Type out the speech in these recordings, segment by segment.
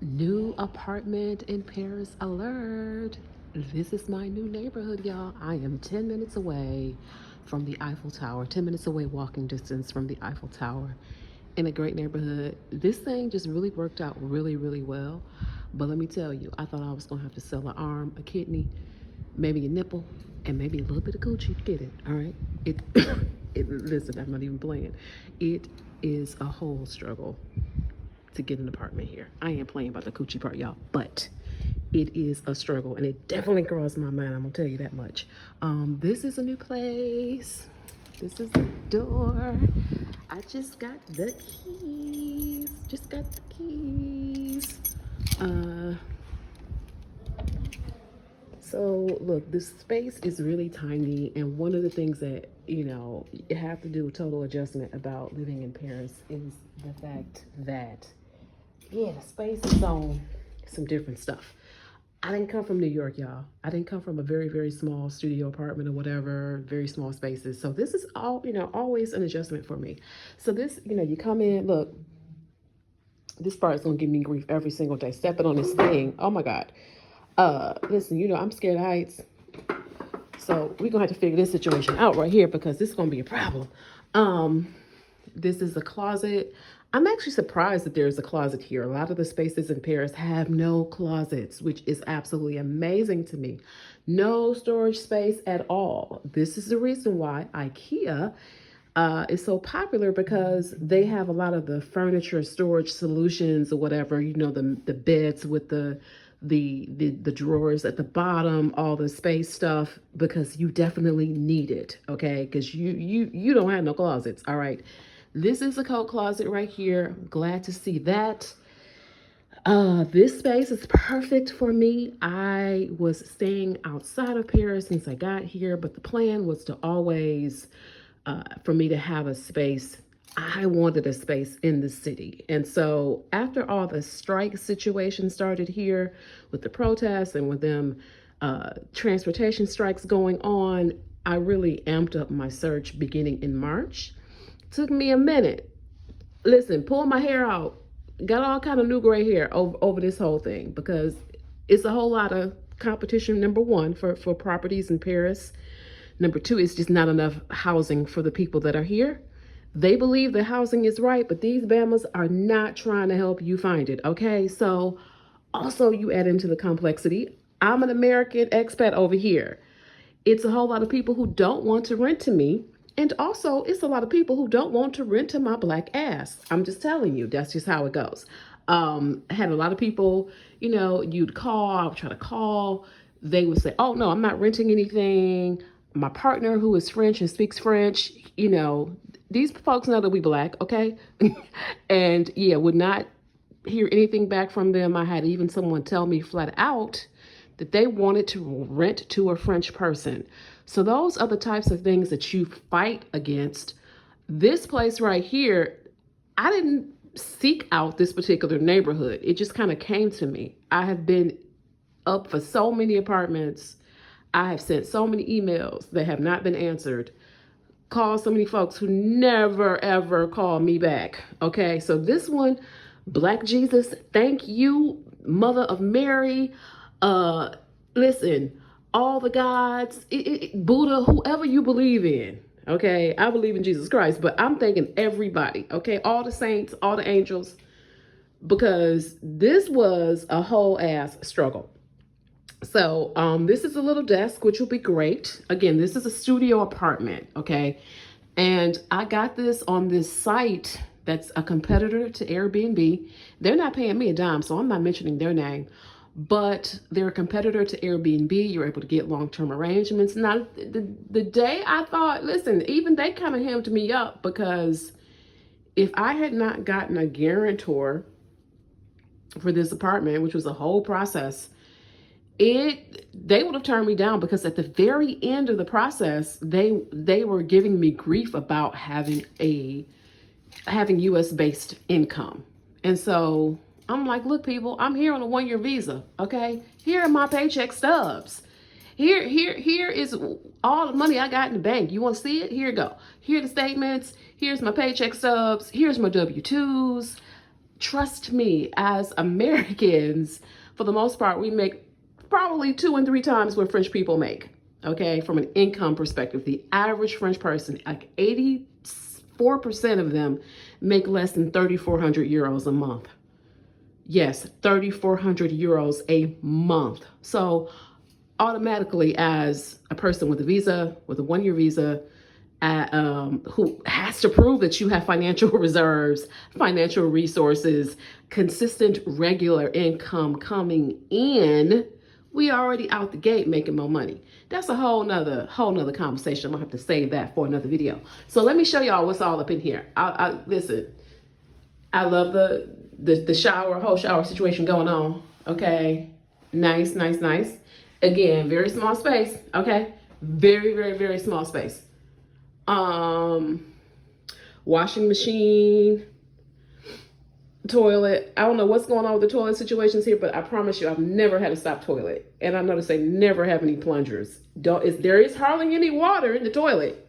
New apartment in Paris alert. This is my new neighborhood, y'all. I am 10 minutes away from the Eiffel Tower, 10 minutes away walking distance from the Eiffel Tower in a great neighborhood. This thing just really worked out really, really well. But let me tell you, I thought I was going to have to sell an arm, a kidney, maybe a nipple, and maybe a little bit of coochie to get it. All right. Listen, I'm not even playing. It is a whole struggle to get an apartment here. I ain't playing about the coochie part, y'all, but it is a struggle, and it definitely crossed my mind. I'm gonna tell you that much. This is a new place. This is the door. I just got the keys. Just got the keys. So look, this space is really tiny, and one of the things that you have to do a total adjustment about living in Paris is the fact that yeah, the space is on some different stuff. I didn't come from New York, y'all. I didn't come from a very, very small studio apartment or whatever, very small spaces. So this is all, always an adjustment for me. So this, you come in, look, this part is gonna give me grief every single day. Stepping on this thing, oh my God. Listen, I'm scared of heights. So we're gonna have to figure this situation out right here because this is gonna be a problem. This is a closet. I'm actually surprised that there's a closet here. A lot of the spaces in Paris have no closets, which is absolutely amazing to me. No storage space at all. This is the reason why IKEA is so popular, because they have a lot of the furniture storage solutions or whatever, the beds with the drawers at the bottom, all the space stuff, because you definitely need it, okay? Because you don't have no closets, all right? This is a coat closet right here. Glad to see that. This space is perfect for me. I was staying outside of Paris since I got here, but the plan was to always, for me to have a space. I wanted a space in the city. And so after all the strike situation started here with the protests and with them transportation strikes going on, I really amped up my search beginning in March. Took me a minute. Listen, pull my hair out. Got all kind of new gray hair over this whole thing because it's a whole lot of competition, number one, for properties in Paris. Number two, it's just not enough housing for the people that are here. They believe the housing is right, but these Bamas are not trying to help you find it, okay? So also you add into the complexity. I'm an American expat over here. It's a whole lot of people who don't want to rent to me. And also, it's a lot of people who don't want to rent to my black ass. I'm just telling you, that's just how it goes. I had a lot of people, you'd call, I would try to call. They would say, oh, no, I'm not renting anything. My partner, who is French and speaks French, these folks know that we black, okay? And yeah, would not hear anything back from them. I had even someone tell me flat out that they wanted to rent to a French person. So those are the types of things that you fight against. This place right here, I didn't seek out this particular neighborhood. It just kind of came to me. I have been up for so many apartments. I have sent so many emails that have not been answered. Called so many folks who never, ever call me back. Okay, so this one, Black Jesus, thank you, Mother of Mary. Listen, all the gods, Buddha, whoever you believe in, okay? I believe in Jesus Christ, but I'm thinking everybody, okay? All the saints, all the angels, because this was a whole ass struggle. So this is a little desk, which will be great. Again, this is a studio apartment, okay? And I got this on this site that's a competitor to Airbnb. They're not paying me a dime, so I'm not mentioning their name. But they're a competitor to Airbnb. You're able to get long-term arrangements. Now, the day I thought, listen, even they kind of hemmed me up, because if I had not gotten a guarantor for this apartment, which was a whole process, they would have turned me down, because at the very end of the process, they were giving me grief about having US based income. And so I'm like, look, people, I'm here on a 1-year visa. Okay. Here are my paycheck stubs. Here is all the money I got in the bank. You want to see it? Here you go. Here are the statements. Here's my paycheck stubs. Here's my W-2s. trust me, as Americans, for the most part, we make probably 2 and 3 times what French people make. Okay, from an income perspective, the average French person, like 84% of them, make less than 3,400 euros a month. Yes, 3,400 euros a month. So automatically, as a person with a visa, with a 1-year visa, who has to prove that you have financial reserves, financial resources, consistent, regular income coming in, we already out the gate making more money. That's a whole nother conversation. I'm gonna have to save that for another video. So let me show y'all what's all up in here. Listen, I love the shower, whole shower situation going on. Okay, nice. Again, very small space. Okay, very small space. Washing machine, toilet. I don't know what's going on with the toilet situations here, but I promise you, I've never had a stop toilet. And I notice they never have any plungers. There is hardly any water in the toilet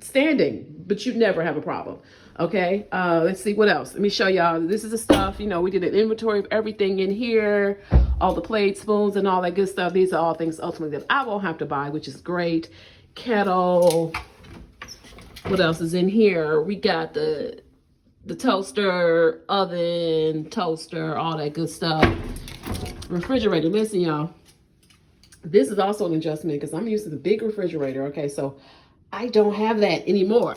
standing, but you never have a problem. Okay, let's see what else. Let me show y'all. This is the stuff, you know, we did an inventory of everything in here, all the plates, spoons, and all that good stuff. These are all things ultimately that I won't have to buy, which is great. Kettle. What else is in here? We got the toaster, oven, toaster, all that good stuff. Refrigerator. Listen, y'all. This is also an adjustment because I'm used to the big refrigerator. Okay, so I don't have that anymore.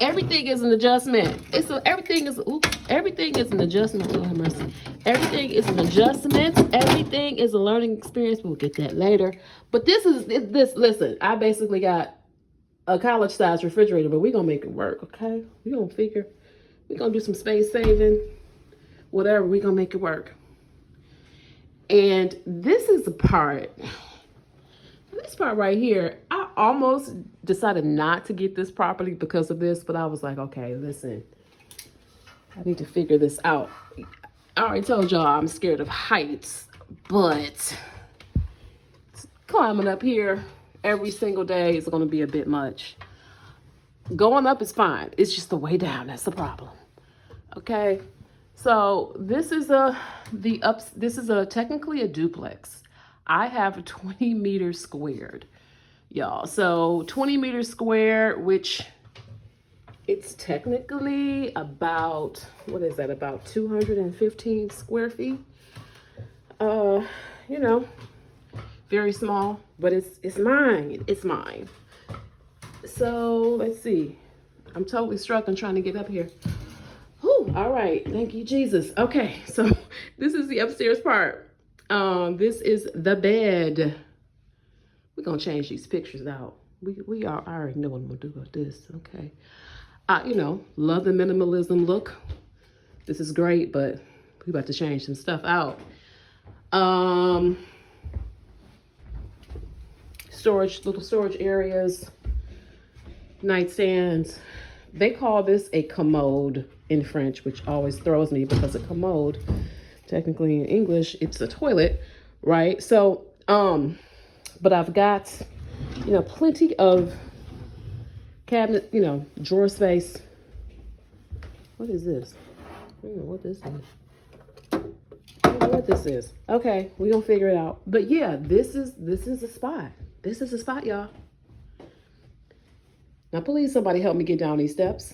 Everything is an adjustment. Everything is an adjustment. Lord have mercy. Everything is an adjustment. Everything is a learning experience. We'll get that later. But listen, I basically got a college size refrigerator, but we're gonna make it work, okay? We're gonna do some space saving, whatever, we're gonna make it work. And this part right here, I almost decided not to get this property because of this, but I was like, okay, listen, I need to figure this out. I already told y'all I'm scared of heights, but climbing up here every single day is going to be a bit much. Going up is fine. It's just the way down that's the problem. Okay, so this is technically a duplex. I have 20 meters squared, y'all. So 20 meters squared, which it's technically about, what is that, about 215 square feet. You know, very small, but it's mine. It's mine. So let's see. I'm totally struggling trying to get up here. Whew, all right, thank you, Jesus. Okay, so this is the upstairs part. This is the bed. We're gonna change these pictures out. I already know what I'm gonna do about this. Okay. You know, love the minimalism look. This is great, but we about to change some stuff out. Little storage areas, nightstands. They call this a commode in French, which always throws me because a commode, technically in English, it's a toilet, right? So, but I've got, you know, plenty of cabinet, you know, drawer space. What is this? I don't know what this is. I don't know what this is. Okay, we're gonna figure it out. But yeah, this is a spot. This is a spot, y'all. Now, please, somebody help me get down these steps.